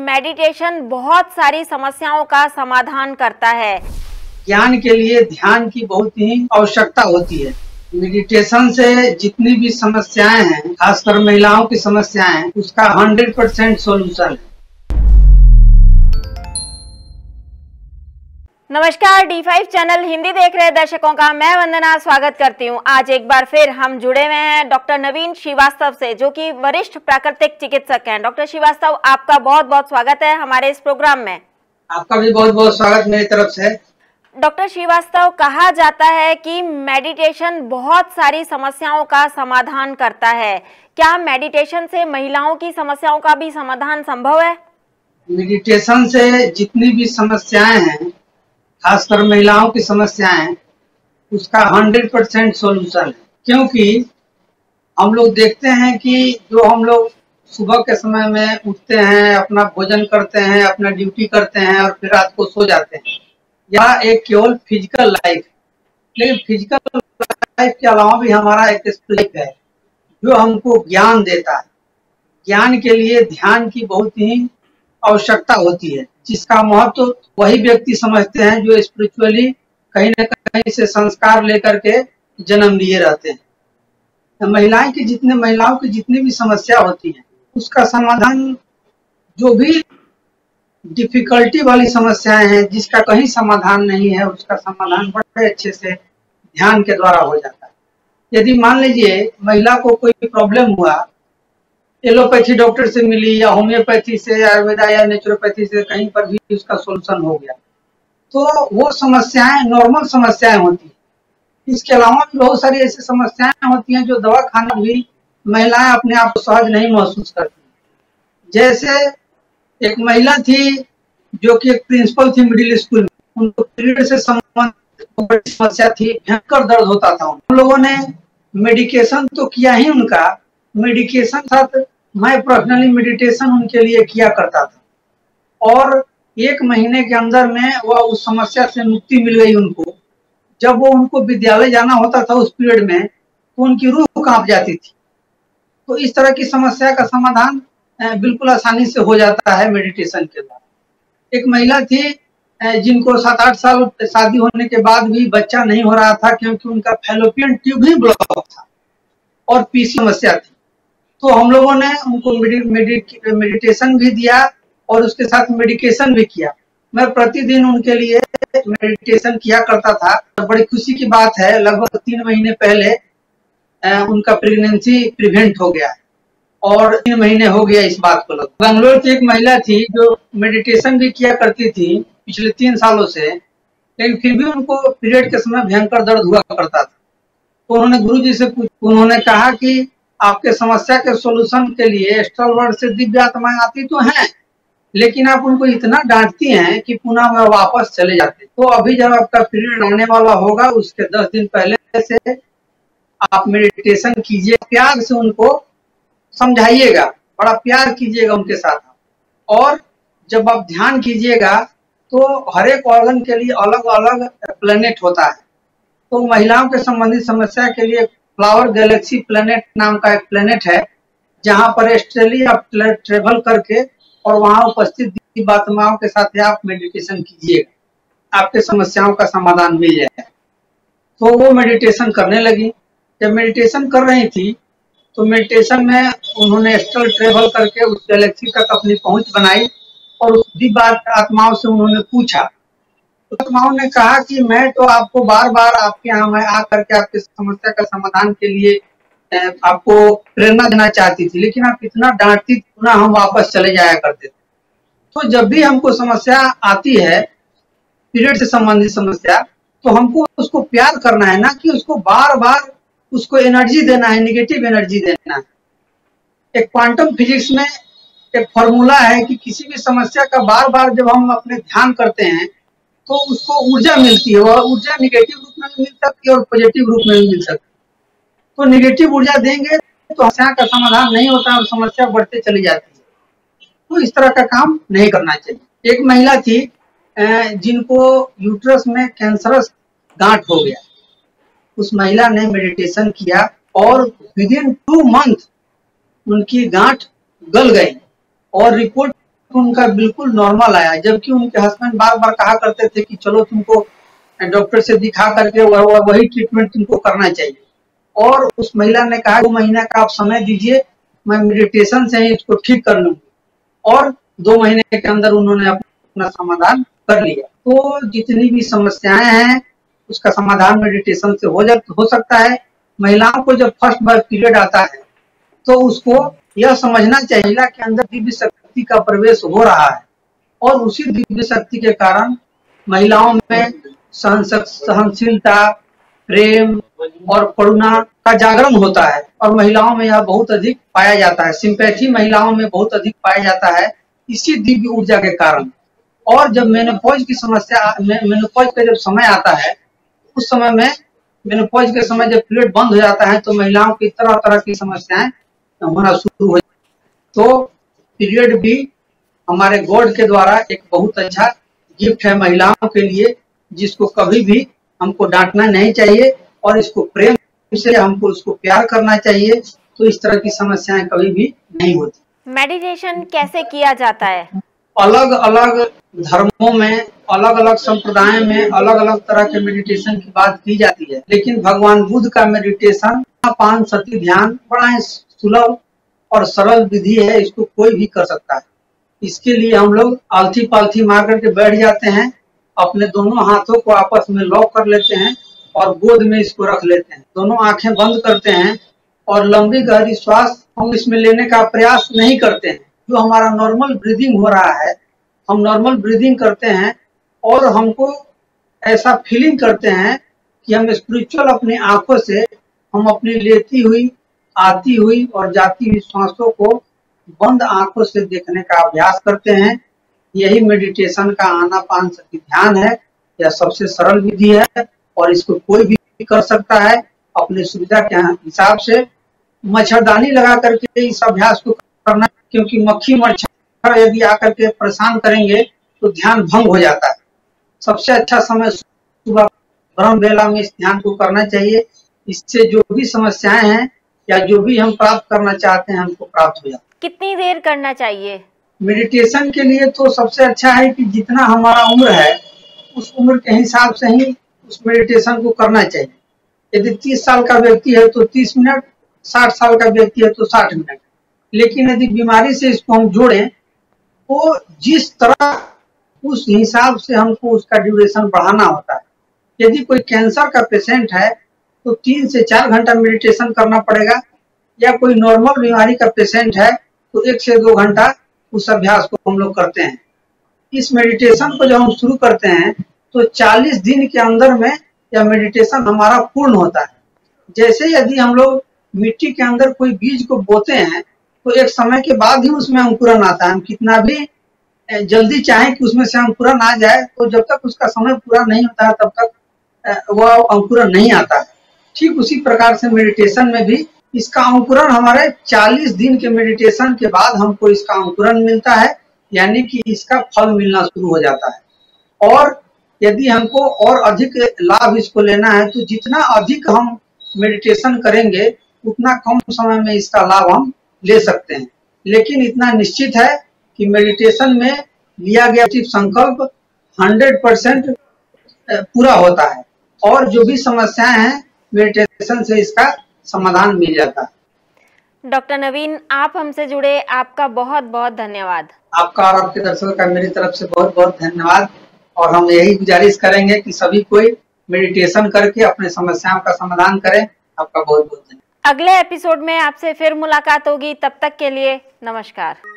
Meditation बहुत सारी समस्याओं का समाधान करता है। ज्ञान के लिए ध्यान की बहुत ही आवश्यकता होती है। मेडिटेशन से जितनी भी समस्याएं हैं, खासकर महिलाओं की समस्याएं हैं, उसका 100% सोल्यूशन है। नमस्कार, D5 चैनल हिंदी देख रहे दर्शकों का मैं वंदना स्वागत करती हूं। आज एक बार फिर हम जुड़े हुए हैं डॉक्टर नवीन श्रीवास्तव से, जो कि वरिष्ठ प्राकृतिक चिकित्सक हैं। डॉक्टर श्रीवास्तव, आपका बहुत बहुत स्वागत है हमारे इस प्रोग्राम में। आपका भी बहुत बहुत स्वागत मेरी तरफ से। डॉक्टर श्रीवास्तव, कहा जाता है कि मेडिटेशन बहुत सारी समस्याओं का समाधान करता है। क्या मेडिटेशन से महिलाओं की समस्याओं का भी समाधान संभव है? मेडिटेशन से जितनी भी समस्याएं हैं, खासकर महिलाओं की समस्याएं, उसका 100% सोल्यूशन है। क्योंकि हम लोग देखते हैं कि जो हम लोग सुबह के समय में उठते हैं, अपना भोजन करते हैं, अपना ड्यूटी करते हैं और फिर रात को सो जाते हैं, यह एक केवल फिजिकल लाइफ, लेकिन फिजिकल लाइफ के अलावा भी हमारा एक स्पिरिट है जो हमको ज्ञान देता है। ज्ञान के लिए ध्यान की बहुत ही आवश्यकता होती है, जिसका महत्व वही व्यक्ति समझते हैं जो स्पिरिचुअली कहीं न कहीं से संस्कार लेकर के जन्म लिए रहते हैं। महिलाओं की जितनी भी समस्या होती है, उसका समाधान, जो भी डिफिकल्टी वाली समस्याएं हैं जिसका कहीं समाधान नहीं है, उसका समाधान बड़े अच्छे से ध्यान के द्वारा हो जाता है। यदि मान लीजिए महिला को कोई प्रॉब्लम हुआ, एलोपैथी डॉक्टर से मिली या होम्योपैथी से, आयुर्वेदा या नेचुरोपैथी से, कहीं पर भी उसका सोल्यूशन हो गया, तो वो समस्याएं नॉर्मल समस्याएं होती हैं। इसके अलावा भी बहुत सारी ऐसी समस्याएं होती हैं जो दवा खाना भी महिलाएं अपने आप को सहज नहीं महसूस करती। जैसे एक महिला थी जो कि एक प्रिंसिपल थी मिडिल स्कूल में, उनको पीरियड से संबंधित समस्या थी, भयंकर दर्द होता था। हम लोगों ने मेडिकेशन तो किया ही, उनका मेडिकेशन साथ मैं पर्सनली मेडिटेशन उनके लिए किया करता था और 1 महीने के अंदर में वह उस समस्या से मुक्ति मिल गई उनको। जब वो उनको विद्यालय जाना होता था उस पीरियड में, तो उनकी रूह कांप जाती थी। तो इस तरह की समस्या का समाधान बिल्कुल आसानी से हो जाता है मेडिटेशन के द्वारा। एक महिला थी जिनको 7-8 साल शादी होने के बाद भी बच्चा नहीं हो रहा था, क्योंकि उनका फैलोपियन ट्यूब ही ब्लॉक था और पीसी समस्या थी। तो हम लोगों ने उनको मेडिटेशन भी दिया और उसके साथ मेडिकेशन भी किया। मैं प्रतिदिन उनके लिए मेडिटेशन किया करता था। बड़ी खुशी की बात है, लगभग 3 महीने पहले उनका प्रेगनेंसी प्रिवेंट हो गया और 3 महीने हो गया इस बात को। बेंगलोर की एक महिला थी जो मेडिटेशन भी किया करती थी पिछले 3 सालों से, लेकिन फिर भी उनको पीरियड के समय भयंकर दर्द हुआ करता था। तो उन्होंने गुरुजी से उन्होंने कहा कि आपके समस्या के सोल्यूशन के लिए एस्ट्रल वर्ल्ड से दिव्य आत्माएं आती तो हैं, लेकिन आप उनको इतना डांटती हैं कि पुनः वह वापस चले जाते। तो अभी जब आपका पीरियड आने वाला होगा, उसके 10 दिन पहले से आप मेडिटेशन कीजिए, प्यार से उनको समझाइएगा, बड़ा प्यार कीजिएगा उनके साथ। और जब आप ध्यान कीजिएगा तो हर एक ऑर्गन के लिए अलग अलग प्लेनेट होता है। तो महिलाओं के संबंधित समस्या के लिए फ्लावर गैलेक्सी प्लेनेट नाम का एक प्लेनेट है, जहां पर एस्ट्रली आप ट्रेवल करके और वहां उपस्थित दिव्य आत्माओं के साथ आप मेडिटेशन कीजिएगा, आपके समस्याओं का समाधान मिल जाएगा। तो वो मेडिटेशन करने लगी। जब मेडिटेशन कर रही थी तो मेडिटेशन में उन्होंने एस्ट्रल ट्रेवल करके उस गैलेक्सी तक अपनी पहुंच बनाई और उस दिव्य आत्माओं से उन्होंने पूछा। आत्माओं ने कहा कि मैं तो आपको बार बार आपके यहाँ मैं आकर के आपकी समस्या का समाधान के लिए आपको प्रेरणा देना चाहती थी, लेकिन आप इतना डांटती, पुनः हम वापस चले जाया करते थे। तो जब भी हमको समस्या आती है, पीरियड से संबंधित समस्या, तो हमको उसको प्यार करना है, ना कि उसको बार बार उसको एनर्जी देना है, निगेटिव एनर्जी देना है। एक क्वांटम फिजिक्स में एक फॉर्मूला है कि किसी भी समस्या का बार बार जब हम अपने ध्यान करते हैं तो उसको ऊर्जा मिलती है। वह ऊर्जा निगेटिव रूप में भी मिल सकती है और पॉजिटिव रूप में भी मिल सकती है। तो निगेटिव ऊर्जा देंगे तो समस्या का समाधान नहीं होता और समस्या बढ़ते चली जाती है। तो इस तरह का काम नहीं करना चाहिए। एक महिला थी जिनको यूट्रस में कैंसरस गांठ हो गया। उस महिला ने मेडिटेशन किया और विदिन 2 मंथ उनकी गांठ गल गई और रिपोर्ट उनका बिल्कुल नॉर्मल आया, जबकि उनके हस्बैंड बार बार कहा करते थे कि चलो तुमको डॉक्टर से दिखा करके वही ट्रीटमेंट तुमको करना चाहिए। और उस महिला ने कहा 2 महीने का आप समय दीजिए, मैं मेडिटेशन से ही इसको ठीक कर लूंगी। और 2 महीने के अंदर उन्होंने अपना समाधान कर लिया। तो जितनी भी समस्याएं हैं उसका समाधान मेडिटेशन से हो सकता है। महिलाओं को जब फर्स्ट बार पीरियड आता है तो उसको यह समझना चाहिए कि अंदर दिव्य शक्ति का प्रवेश हो रहा है, और उसी दिव्य शक्ति के कारण महिलाओं में सहनशीलता, प्रेम और करुणा का जागरण होता है, और महिलाओं में यह बहुत अधिक पाया जाता है। सिंपैथी महिलाओं में बहुत अधिक पाया जाता है इसी दिव्य ऊर्जा के कारण। और जब मेनोपॉज का जब समय आता है, उस समय में मेनोपॉज के समय जब पीरियड बंद हो जाता है तो महिलाओं की तरह तरह की समस्याएं होना शुरू हो जाती है। तो पीरियड भी हमारे गॉड के द्वारा एक बहुत अच्छा गिफ्ट है महिलाओं के लिए, जिसको कभी भी हमको डांटना नहीं चाहिए और इसको प्रेम से हमको उसको प्यार करना चाहिए। तो इस तरह की समस्याएं कभी भी नहीं होती। मेडिटेशन कैसे किया जाता है? अलग अलग धर्मों में, अलग अलग संप्रदाय में अलग अलग तरह के मेडिटेशन की बात की जाती है, लेकिन भगवान बुद्ध का मेडिटेशन आनापानसति ध्यान बड़ा ही सुलभ और सरल विधि है, इसको कोई भी कर सकता है। इसके लिए हम लोग आलथी पालथी मार करके बैठ जाते हैं, अपने दोनों हाथों को आपस में लॉक कर लेते हैं और गोद में इसको रख लेते हैं। दोनों आंखें बंद करते हैं और लंबी गहरी श्वास हम इसमें लेने का प्रयास नहीं करते हैं। जो हमारा नॉर्मल ब्रीदिंग हो रहा है, हम नॉर्मल ब्रीदिंग करते हैं और हमको ऐसा फीलिंग करते हैं कि हम स्पिरिचुअल अपनी आंखों से हम अपनी लेती हुई, आती हुई और जाती हुई सांसों को बंद आंखों से देखने का अभ्यास करते हैं। यही मेडिटेशन का आनापानसति ध्यान है। यह सबसे सरल विधि है और इसको कोई भी कर सकता है अपने सुविधा के हिसाब से। मच्छरदानी लगा करके इस अभ्यास को करना, क्योंकि मक्खी मच्छर यदि आकर के परेशान करेंगे तो ध्यान भंग हो जाता है। सबसे अच्छा समय सुबह ब्रह्म बेला में इस ध्यान को करना चाहिए। इससे जो भी समस्याएं हैं या जो भी हम प्राप्त करना चाहते हैं हमको प्राप्त हो जाता है। कितनी देर करना चाहिए मेडिटेशन के लिए? तो सबसे अच्छा है कि जितना हमारा उम्र है उस उम्र के हिसाब से ही उस मेडिटेशन को करना चाहिए। यदि 30 साल का व्यक्ति है तो 30 मिनट, 60 साल का व्यक्ति है तो 60 मिनट। लेकिन यदि बीमारी से इसको हम जोड़ें तो जिस तरह उस हिसाब से हमको उसका ड्यूरेशन बढ़ाना होता है। यदि कोई कैंसर का पेशेंट है तो 3 से 4 घंटा मेडिटेशन करना पड़ेगा, या कोई नॉर्मल बीमारी का पेशेंट है तो 1 से 2 घंटा उस अभ्यास को हम लोग करते हैं। इस मेडिटेशन को जब हम शुरू करते हैं तो 40 दिन के अंदर में यह मेडिटेशन हमारा पूर्ण होता है। जैसे यदि हम लोग मिट्टी के अंदर कोई बीज को बोते हैं तो एक समय के बाद ही उसमें अंकुरन आता है। हम कितना भी जल्दी चाहें कि उसमें से अंकुरन आ जाए तो जब तक उसका समय पूरा नहीं होता है तब तक वह अंकुरन नहीं आता है। ठीक उसी प्रकार से मेडिटेशन में भी इसका अंकुरन हमारे 40 दिन के मेडिटेशन के बाद हमको इसका अंकुरन मिलता है, यानी कि इसका फल मिलना शुरू हो जाता है। और यदि हमको और अधिक लाभ इसको लेना है तो जितना अधिक हम मेडिटेशन करेंगे उतना कम समय में इसका लाभ हम ले सकते हैं। लेकिन इतना निश्चित है कि मेडिटेशन में लिया गया संकल्प 100% पूरा होता है, और जो भी समस्याएं हैं मेडिटेशन से इसका समाधान मिल जाता है। डॉक्टर नवीन, आप हमसे जुड़े, आपका बहुत बहुत धन्यवाद। आपका और आपके दर्शकों का मेरी तरफ से बहुत बहुत धन्यवाद। और हम यही गुजारिश करेंगे कि सभी कोई मेडिटेशन करके अपने समस्याओं का समाधान करें। आपका बहुत बहुत धन्यवाद। अगले एपिसोड में आपसे फिर मुलाकात होगी, तब तक के लिए नमस्कार।